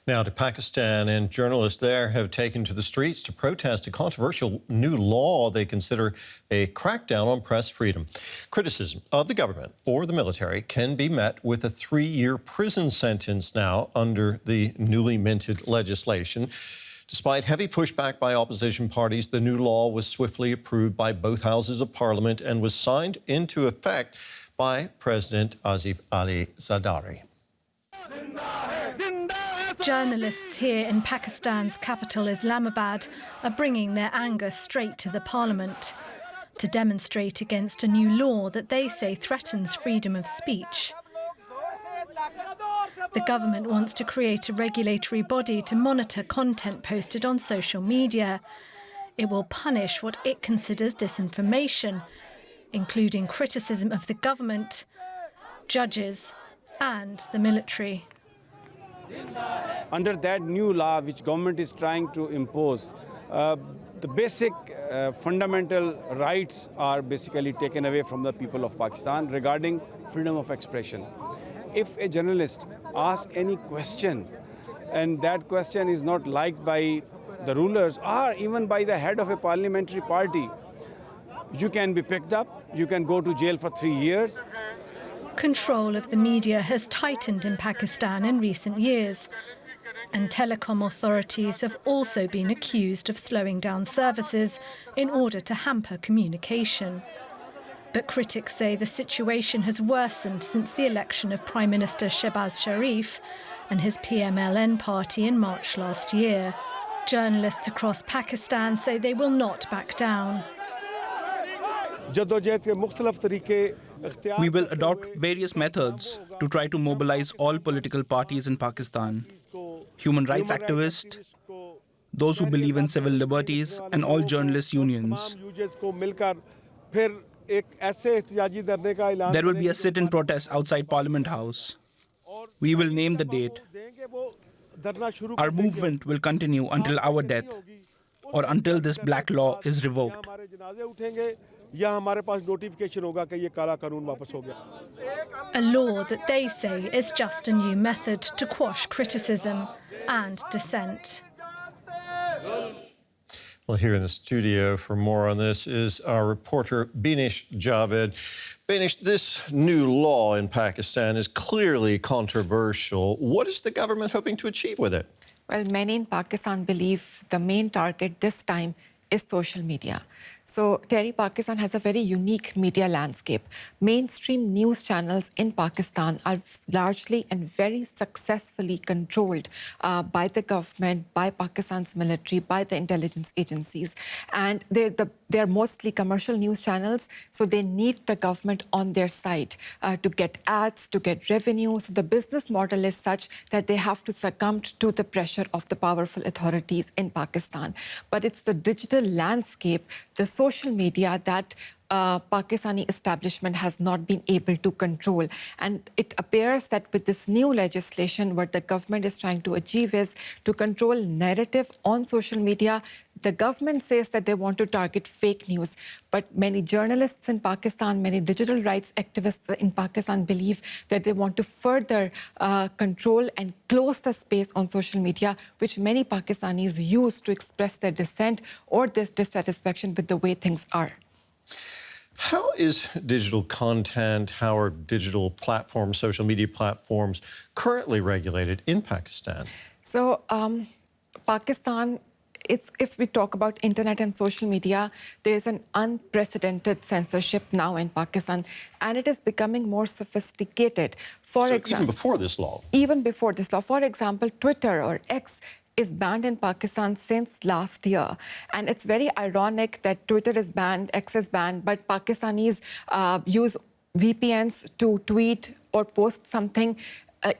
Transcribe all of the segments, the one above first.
Now to Pakistan, and journalists there have taken to the streets to protest a controversial new law they consider a crackdown on press freedom. Criticism of the government or the military can be met with a 3-year prison sentence now under the newly minted legislation. Despite heavy pushback by opposition parties, the new law was swiftly approved by both houses of parliament and was signed into effect by President Asif Ali Zardari. Journalists here in Pakistan's capital, Islamabad, are bringing their anger straight to the parliament to demonstrate against a new law that they say threatens freedom of speech. The government wants to create a regulatory body to monitor content posted on social media. It will punish what it considers disinformation, including criticism of the government, judges, and the military. Under that new law which government is trying to impose, the basic fundamental rights are basically taken away from the people of Pakistan regarding freedom of expression. If a journalist asks any question and that question is not liked by the rulers or even by the head of a parliamentary party, you can be picked up, you can go to jail for 3 years. Control of the media has tightened in Pakistan in recent years, and telecom authorities have also been accused of slowing down services in order to hamper communication. But critics say the situation has worsened since the election of Prime Minister Shehbaz Sharif and his PMLN party in March last year. Journalists across Pakistan say they will not back down. We will adopt various methods to try to mobilize all political parties in Pakistan, human rights activists, those who believe in civil liberties, and all journalist unions. There will be a sit-in protest outside Parliament House. We will name the date. Our movement will continue until our death or until this black law is revoked. A law that they say is just a new method to quash criticism and dissent. Well, here in the studio for more on this is our reporter Binish Javed. Binish, this new law in Pakistan is clearly controversial. What is the government hoping to achieve with it? Well, many in Pakistan believe the main target this time is social media. So, Terry, Pakistan has a very unique media landscape. Mainstream news channels in Pakistan are largely and very successfully controlled by the government, by Pakistan's military, by the intelligence agencies. And they're mostly commercial news channels, so they need the government on their side to get ads, to get revenue. So the business model is such that they have to succumb to the pressure of the powerful authorities in Pakistan. But it's the digital landscape, the social media that Pakistani establishment has not been able to control. And it appears that with this new legislation, what the government is trying to achieve is to control narrative on social media. The government says that they want to target fake news, but many journalists in Pakistan, many digital rights activists in Pakistan believe that they want to further control and close the space on social media, which many Pakistanis use to express their dissent or this dissatisfaction with the way things are. How is digital content, how are digital platforms, social media platforms currently regulated in Pakistan? So, Pakistan, if we talk about internet and social media, there is an unprecedented censorship now in Pakistan, and it is becoming more sophisticated. For example, even before this law? Even before this law. For example, Twitter or X is banned in Pakistan since last year. And it's very ironic that Twitter is banned, X is banned, but Pakistanis use VPNs to tweet or post something.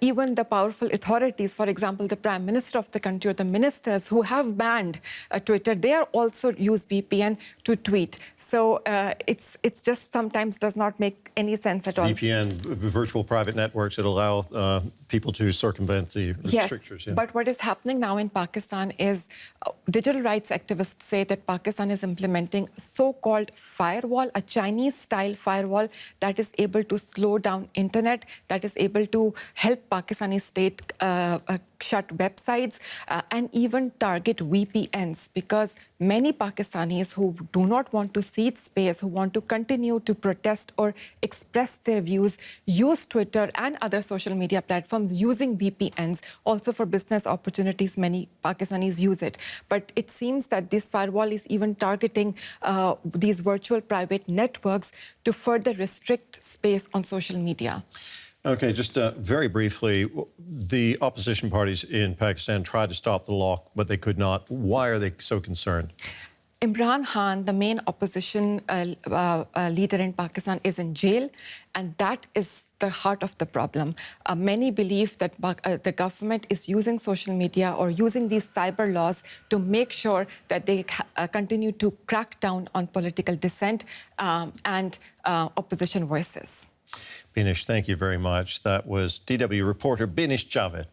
Even the powerful authorities, for example, the Prime Minister of the country or the ministers who have banned Twitter, they are also use VPN to tweet. So it's just sometimes does not make any sense at all. VPN, virtual private networks that allow people to circumvent the restrictions. Yes, but what is happening now in Pakistan is digital rights activists say that Pakistan is implementing so-called firewall, a Chinese-style firewall that is able to slow down internet, that is able to help help Pakistani state shut websites and even target VPNs, because many Pakistanis who do not want to cede space, who want to continue to protest or express their views, use Twitter and other social media platforms using VPNs. Also for business opportunities, many Pakistanis use it. But it seems that this firewall is even targeting these virtual private networks to further restrict space on social media. Okay, just very briefly, the opposition parties in Pakistan tried to stop the law, but they could not. Why are they so concerned? Imran Khan, the main opposition leader in Pakistan, is in jail, and that is the heart of the problem. Many believe that the government is using social media or using these cyber laws to make sure that they continue to crack down on political dissent and opposition voices. Binish, thank you very much. That was DW reporter Binish Javed.